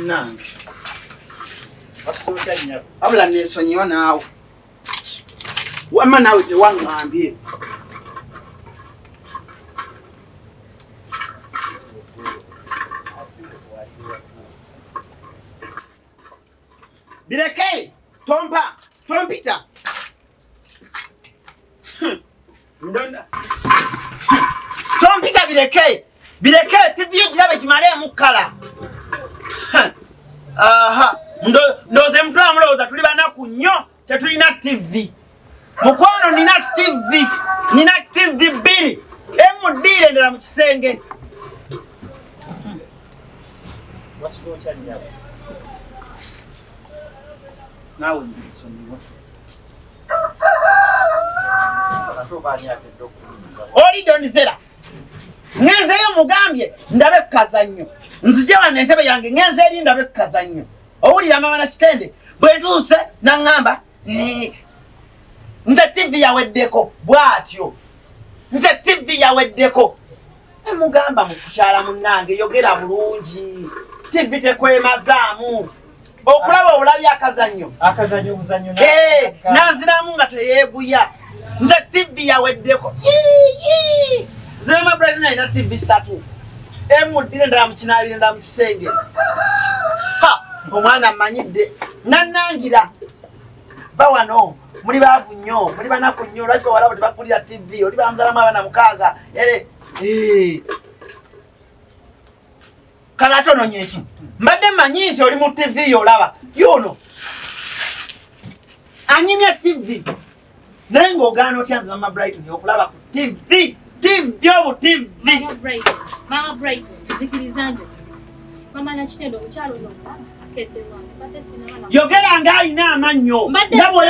Munange. Abula nesonyiwa naawe. Wama nawe tewangambye. Bireke, Tompita. Ndonda. Tompita bireke TV jirabe kimale mukala. Aha, ndoze mtula mloza tuli banaku nnyo tetulina TV. Mukwano nina TV biri. Emudire ndala mu kisenge. Wasigo chali yawe. Nawe ndisoniwa. Oli donizera. Ngenzeyo mugambye ndabe kazanyo. Nzije wane ntebe yange ngenze eri ndabe kazanyo. Owulira mama na kitende bwe tuuse nangamba nze TV yaweddeko bwatyo. Nze TV yaweddeko. Emugamba mukukyala munnange yogera bulungi. TV tekwemazaamu. Okulaba obulabya akazanyo. Akazanyo buzanyo na. Nanziramu nga teyeeguya. Nze TV yaweddeko. Nze Maama Brighton alina TV 3. Emudire ndala mu kinaabire ndala mu kisenge. Omwana amanyidde. Nannangira. Bawano. Muli baavu nnyo. Muli banaku nnyo. Lwaki walabo tebakulira TV. Oli bamuzalamu abaana mukaaga. Kalatono nyeki. Mbadde manyi nti oli mu TV olaba. Yuno. Anyimya TV. Naye ng'ogaana otya nze Maama Brighton okulaba ku TV. Obu TV. Maama Brighton, zikirizanjo. Mama na kitendo mukyalo no akedde wange. Mbadde sina bana. Yogera ng'alina amannyo.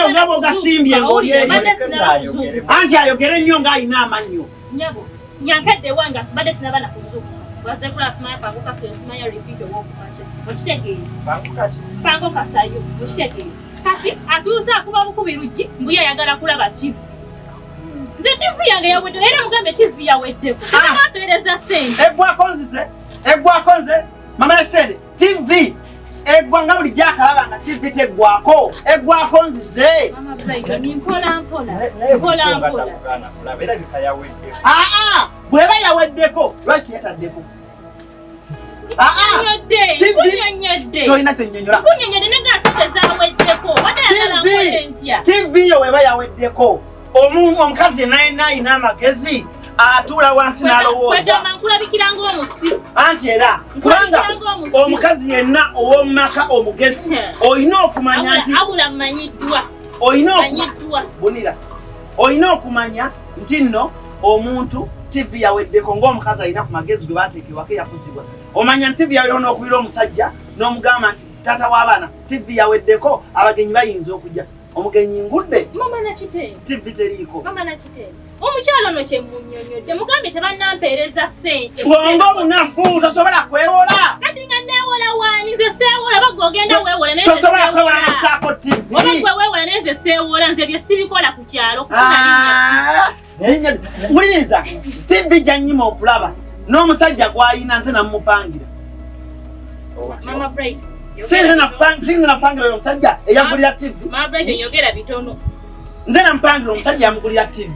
Ngabo gasimbye ng'oli mbadde sina kuzungu. Anti ayogere nnyo ng'alina amannyo. Nyabo. Yankedde wange mbadde sina bana kuzungu. Waze kula simaya pango kasayo simaya repeat owokumache. Okitegere. Pango kasayo. Okitegere. Kati atuuza kuba bukubiruji mbuya yagala kulaba TV. Nze TV yange yawedde era mugambe TV yaweddeko. Abatereza sente. Eggwako nze. Mama yasede TV. Eggwanga buli gyakalaba nga TV teggwako. Eggwako nzize. Maama Brighton mpola. Bweba yaweddeko. Lwaki yataddeko? Kunyonyodde. Toyina kyennyonnyola. Kunyonyodde nenga zaweddeko. TV yo weba yaweddeko. Omukazi naina amagezi atula wansi n'alowooza. Kwegamba nkulabikira ng'omusiru. Anti era kubanga omukazi yenna ow'omumaka omugezi olina okumanya nti abula mmanyiddwa. Olina okumanya nti nno omuntu TV yaweddeko ng'omukazi alina ku magezi gwe baateekebwako yakuzibwa. Omanya nti TV yaweddeko n'okubira omusajja n'omugamba nti taata w'abaana TV yaweddeko abagenyi bayinza okujja. Omugenyi ngudde. Mama na kitende. TV teriiko. Mama na kitende. Omukyalo no kye munnyonnyodde mugambe tebannampeereza ssente. Wamba obunafu tosobola kwewola. Kati nga neewola waani nze seewola bagwe ogenda weewola naye tosobola kwewola nasaako TV. Oba gwe weewola naye nze seewola nze bye sibikola ku kyalo kufuna linnya. Wuliriza TV gy'annyima okulaba n'omusajja gw'ayina nze namupangira. Maama Brighton. Sinze napangira omusajja eyagulira TV. Maama Brighton yogera bitono. Nze namupangira omusajja yamugulira TV.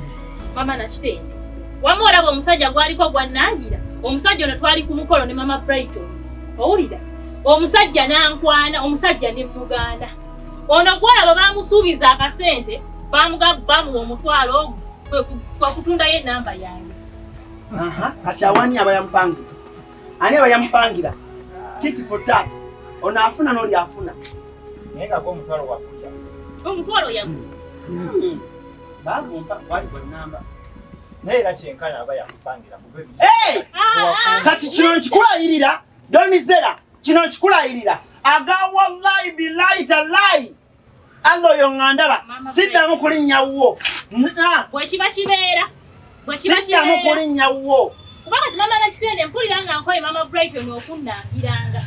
Mama na kitende. Wamu olaba omusajja gwaliko gwannangira. Omusajja ono twali ku mukolo ne Maama Brighton. Owulira? Omusajja nankwana, omusajja ne muganda. Ono gwalaba bamusuubiza akasente, bamuwa omutwalo kwa kutunda ye namba yange. Kati awani abayamupangira. Ani abayamupangira? Titi for tat. Ono afuna n'oli afuna. Naye nga omutwalo wakulya. Omutwalo yangu. Bagumpa wali kwa namba. Naye era kyenkana aba yakupangira mube bisi. Kati kino nkikulayirira, donizera, kino nkikulayirira. Aga wallahi billahi talahi. Allo yongandaba, siddamu kulinnya wo. Bwe kiba kibeera. Siddamu kulinnya wo. Kubanga mama na kitende mpulira nga nkoye Maama Brighton okunnangiranga.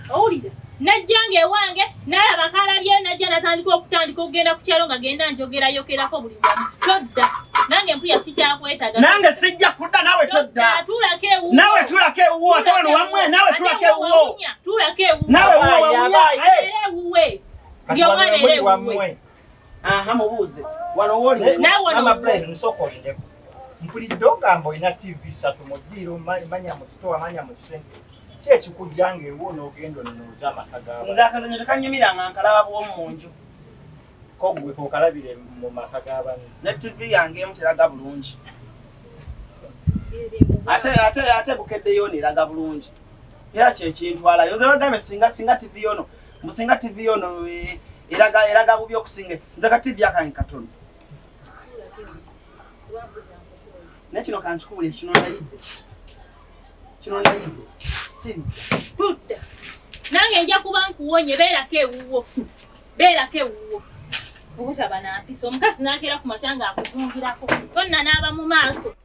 Owulira? Najjange ewange nalaba kalabye najja natandika okugenda ku kyalo nga genda njogera yokerako buli wamu. Todda. Nange mpya sijja kwetaga. Nange sijja kudda nawe todda. Tulake uwo. Nawe tulake uwo atano wamwe nawe tulake uwo. Tulake uwo. Nawe uwo wawunya. Uwe. Ndio mwana ile uwe. Aha mubuze. Wano woli. Maama Brighton nsoko ndeko. Mpulidde Olugambo ina TV 3 mujiro manya mu store manya mu center. Chechi kujange uwo n'ogendo n'oza makagaba. Nzakazanyo tekanyumiranga nkalaba bwo munju. Kogwe ko kalabire mu makagaba. Ne TV yange emuteraga bulungi. Ate bukedde yoni raga bulungi. Era kintu ala yoze bagame singa TV yono. Musinga TV yono eraga bubyo okusinge. Nzaka TV akanyi katono. Nekino kanchukule kino ndayibbe. Kino ndayibbe. Siri. Putta. Nange nja kuba nkuwonye beerako ewuwo. Obutaba nampisa omukazi n'akeera ku matanga akuzungirako. Tonna n'aba mu maaso.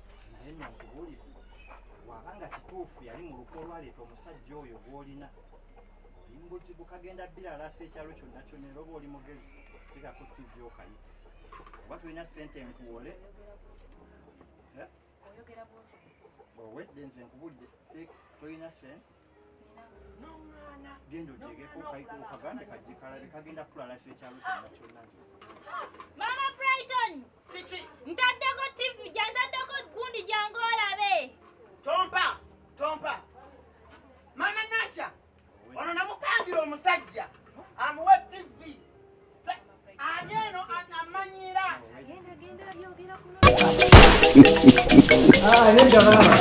Wabanga kituufu yali mu lukwo lwaleeta omusajja oyo gw'olina. Imbuzi bukagenda bbira alasa ekyalo kyonna kyonna era oba oli mugezi. Tekako TV okayita. Oba tulina ssente nkuwole. Owedde nze nkubulidde tolina ssente. Genda ogyegeko okagambe kajjikalabe kagenda kulalasa ekyalo kyonna kyonna. Maama Brighton! Ntaddeko TV, ntaddeko gundi jangu olabe. Tompa. Mama Nacha. Ono namukangira omusajja. Amuwe TV. Ageno amanyira. Genda byogera kuno. Nenda mama.